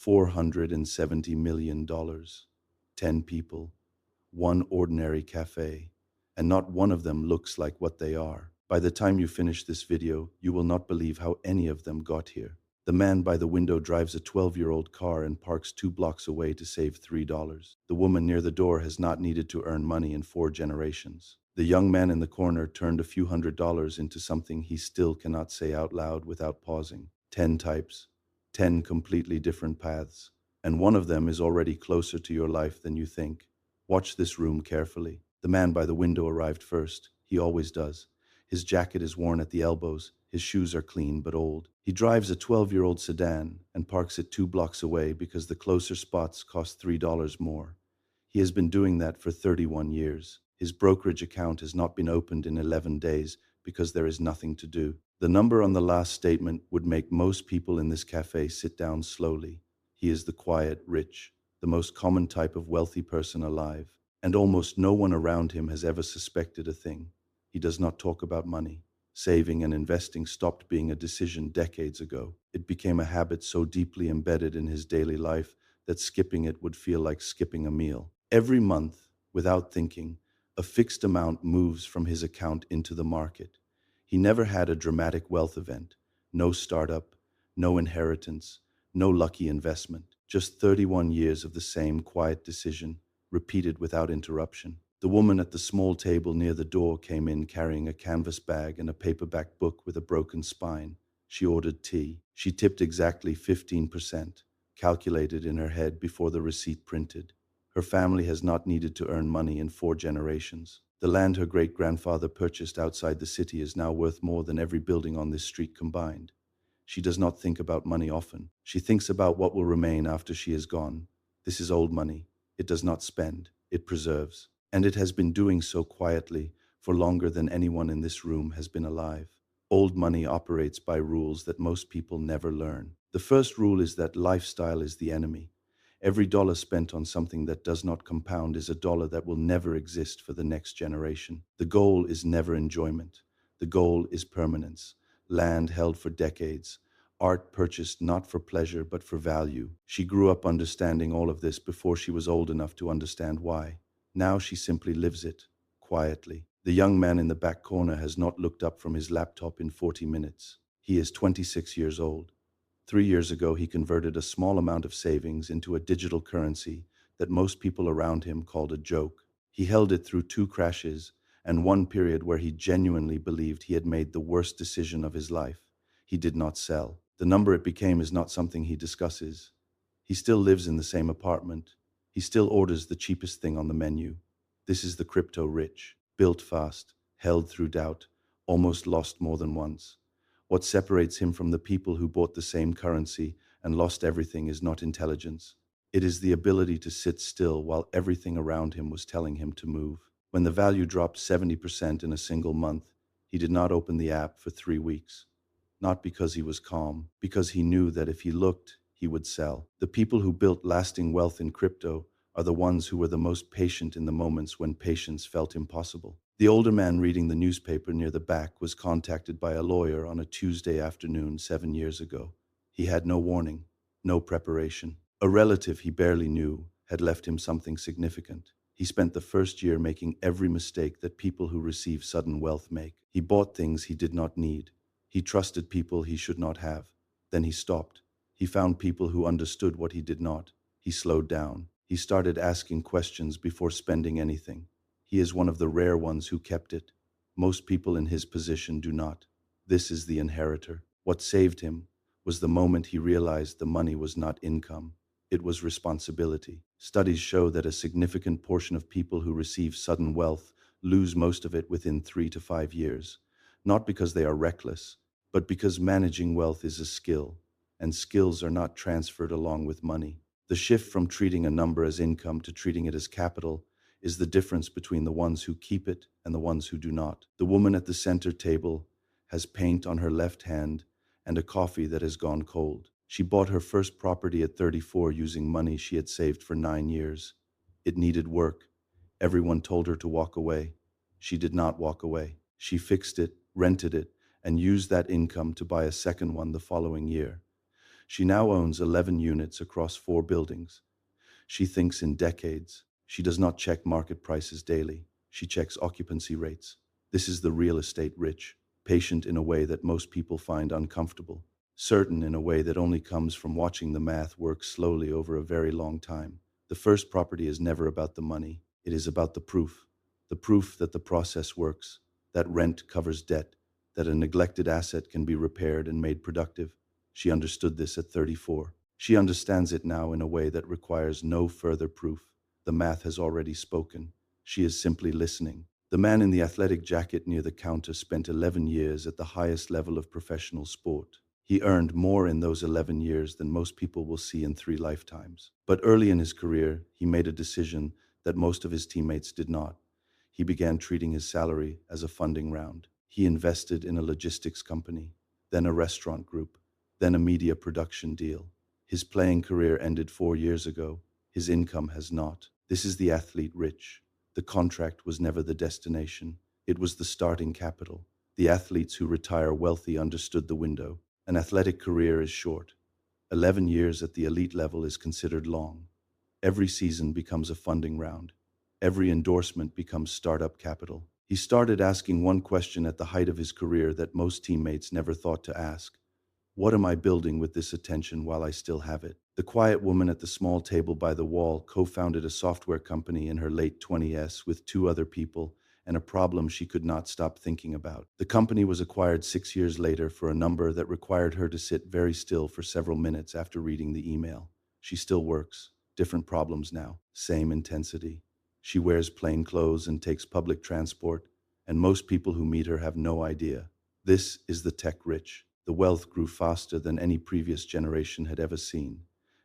$470 million, 10 people, one ordinary cafe, and not one of them looks like what they are. By the time you finish this video, you will not believe how any of them got here. The man by the window drives a 12-year-old car and parks 2 blocks away to save $3. The woman near the door has not needed to earn money in 4 generations. The young man in the corner turned a few $100s into something he still cannot say out loud without pausing. 10 types, 10 completely different paths, and one of them is already closer to your life than you think. Watch this room carefully. The man by the window arrived first. He always does. His jacket is worn at the elbows. His shoes are clean but old. He drives a 12-year-old sedan and parks it 2 blocks away because the closer spots cost $3 more. He has been doing that for 31 years. His brokerage account has not been opened in 11 days because there is nothing to do. The number on the last statement would make most people in this cafe sit down slowly. He is the quiet, rich, the most common type of wealthy person alive, and almost no one around him has ever suspected a thing. He does not talk about money. Saving and investing stopped being a decision decades ago. It became a habit so deeply embedded in his daily life that skipping it would feel like skipping a meal. Every month, without thinking, a fixed amount moves from his account into the market. He never had a dramatic wealth event, no startup, no inheritance, no lucky investment, just 31 years of the same quiet decision, repeated without interruption. The woman at the small table near the door came in carrying a canvas bag and a paperback book with a broken spine. She ordered tea. She tipped exactly 15%, calculated in her head before the receipt printed. Her family has not needed to earn money in 4 generations. The land her great-grandfather purchased outside the city is now worth more than every building on this street combined. She does not think about money often. She thinks about what will remain after she is gone. This is old money. It does not spend. It preserves. And it has been doing so quietly for longer than anyone in this room has been alive. Old money operates by rules that most people never learn. The first rule is that lifestyle is the enemy. Every dollar spent on something that does not compound is a dollar that will never exist for the next generation. The goal is never enjoyment. The goal is permanence. Land held for decades. Art purchased not for pleasure but for value. She grew up understanding all of this before she was old enough to understand why. Now she simply lives it, quietly. The young man in the back corner has not looked up from his laptop in 40 minutes. He is 26 years old. 3 years ago, he converted a small amount of savings into a digital currency that most people around him called a joke. He held it through 2 crashes and one period where he genuinely believed he had made the worst decision of his life. He did not sell. The number it became is not something he discusses. He still lives in the same apartment. He still orders the cheapest thing on the menu. This is the crypto rich, built fast, held through doubt, almost lost more than once. What separates him from the people who bought the same currency and lost everything is not intelligence. It is the ability to sit still while everything around him was telling him to move. When the value dropped 70% in a single month, he did not open the app for 3 weeks. Not because he was calm, because he knew that if he looked, he would sell. The people who built lasting wealth in crypto are the ones who were the most patient in the moments when patience felt impossible. The older man reading the newspaper near the back was contacted by a lawyer on a Tuesday afternoon 7 years ago. He had no warning, no preparation. A relative he barely knew had left him something significant. He spent the first year making every mistake that people who receive sudden wealth make. He bought things he did not need. He trusted people he should not have. Then he stopped. He found people who understood what he did not. He slowed down. He started asking questions before spending anything. He is one of the rare ones who kept it. Most people in his position do not. This is the inheritor. What saved him was the moment he realized the money was not income. It was responsibility. Studies show that a significant portion of people who receive sudden wealth lose most of it within 3 to 5 years. Not because they are reckless, but because managing wealth is a skill, and skills are not transferred along with money. The shift from treating a number as income to treating it as capital is the difference between the ones who keep it and the ones who do not. The woman at the center table has paint on her left hand and a coffee that has gone cold. She bought her first property at 34 using money she had saved for 9 years. It needed work. Everyone told her to walk away. She did not walk away. She fixed it, rented it, and used that income to buy a second one the following year. She now owns 11 units across 4 buildings. She thinks in decades. She does not check market prices daily. She checks occupancy rates. This is the real estate rich, patient in a way that most people find uncomfortable, certain in a way that only comes from watching the math work slowly over a very long time. The first property is never about the money. It is about the proof that the process works, that rent covers debt, that a neglected asset can be repaired and made productive. She understood this at 34. She understands it now in a way that requires no further proof. The math has already spoken. She is simply listening. The man in the athletic jacket near the counter spent 11 years at the highest level of professional sport. He earned more in those 11 years than most people will see in 3 lifetimes. But early in his career, he made a decision that most of his teammates did not. He began treating his salary as a funding round. He invested in a logistics company, then a restaurant group, then a media production deal. His playing career ended 4 years ago. His income has not. This is the athlete rich. The contract was never the destination. It was the starting capital. The athletes who retire wealthy understood the window. An athletic career is short. 11 years at the elite level is considered long. Every season becomes a funding round. Every endorsement becomes startup capital. He started asking one question at the height of his career that most teammates never thought to ask. What am I building with this attention while I still have it? The quiet woman at the small table by the wall co-founded a software company in her late 20s with 2 other people and a problem she could not stop thinking about. The company was acquired 6 years later for a number that required her to sit very still for several minutes after reading the email. She still works. Different problems now. Same intensity. She wears plain clothes and takes public transport, and most people who meet her have no idea. This is the tech rich. The wealth grew faster than any previous generation had ever seen,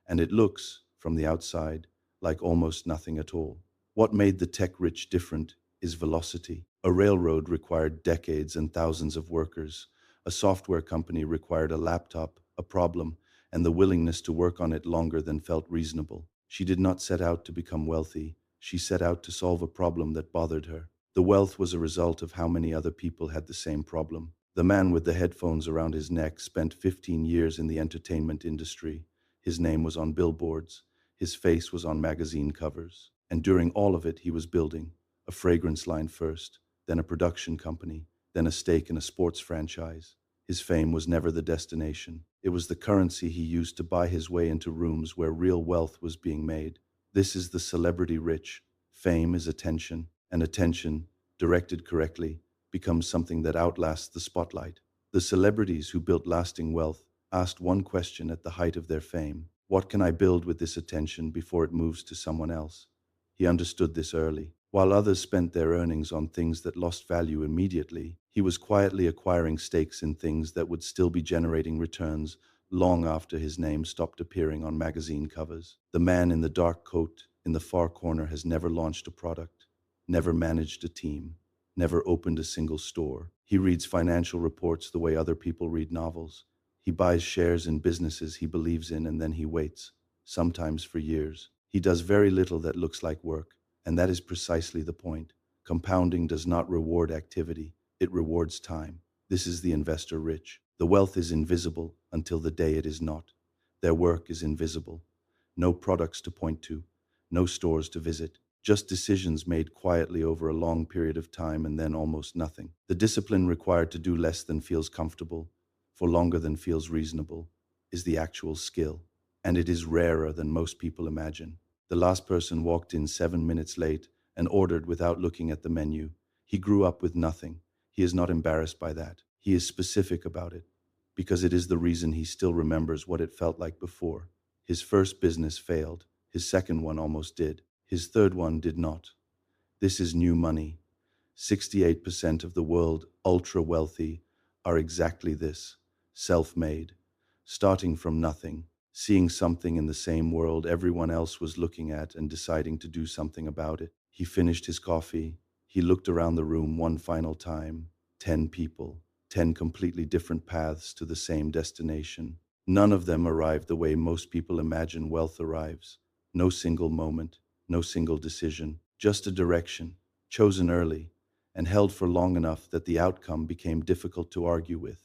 and it looks, from the outside, like almost nothing at all. What made the tech rich different is velocity. A railroad required decades and thousands of workers. A software company required a laptop, a problem, and the willingness to work on it longer than felt reasonable. She did not set out to become wealthy. She set out to solve a problem that bothered her. The wealth was a result of how many other people had the same problem. The man with the headphones around his neck spent 15 years in the entertainment industry. His name was on billboards. His face was on magazine covers. And during all of it, he was building a fragrance line first, then a production company, then a stake in a sports franchise. His fame was never the destination. It was the currency he used to buy his way into rooms where real wealth was being made. This is the celebrity rich. Fame is attention, and attention, directed correctly, becomes something that outlasts the spotlight. The celebrities who built lasting wealth asked one question at the height of their fame. What can I build with this attention before it moves to someone else? He understood this early. While others spent their earnings on things that lost value immediately, he was quietly acquiring stakes in things that would still be generating returns long after his name stopped appearing on magazine covers. The man in the dark coat in the far corner has never launched a product, never managed a team, never opened a single store. He reads financial reports the way other people read novels. He buys shares in businesses he believes in and then he waits, sometimes for years. He does very little that looks like work, and that is precisely the point. Compounding does not reward activity, it rewards time. This is the investor rich. The wealth is invisible until the day it is not. Their work is invisible. No products to point to, no stores to visit, just decisions made quietly over a long period of time and then almost nothing. The discipline required to do less than feels comfortable, for longer than feels reasonable, is the actual skill, and it is rarer than most people imagine. The last person walked in 7 minutes late and ordered without looking at the menu. He grew up with nothing. He is not embarrassed by that. He is specific about it, because it is the reason he still remembers what it felt like before. His first business failed. His second one almost did. His third one did not. This is new money. 68% of the world ultra-wealthy are exactly this, self-made, starting from nothing, seeing something in the same world everyone else was looking at and deciding to do something about it. He finished his coffee. He looked around the room one final time. 10 people, 10 completely different paths to the same destination. None of them arrived the way most people imagine wealth arrives. No single moment, no single decision, just a direction, chosen early, and held for long enough that the outcome became difficult to argue with.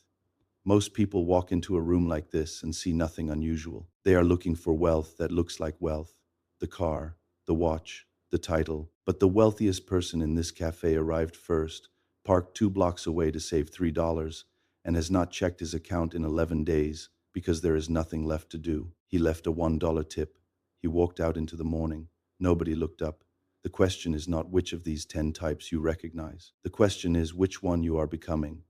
Most people walk into a room like this and see nothing unusual. They are looking for wealth that looks like wealth: the car, the watch, the title. But the wealthiest person in this cafe arrived first, parked 2 blocks away to save $3, and has not checked his account in 11 days because there is nothing left to do. He left a $1 tip. He walked out into the morning. Nobody looked up. The question is not which of these 10 types you recognize. The question is which one you are becoming.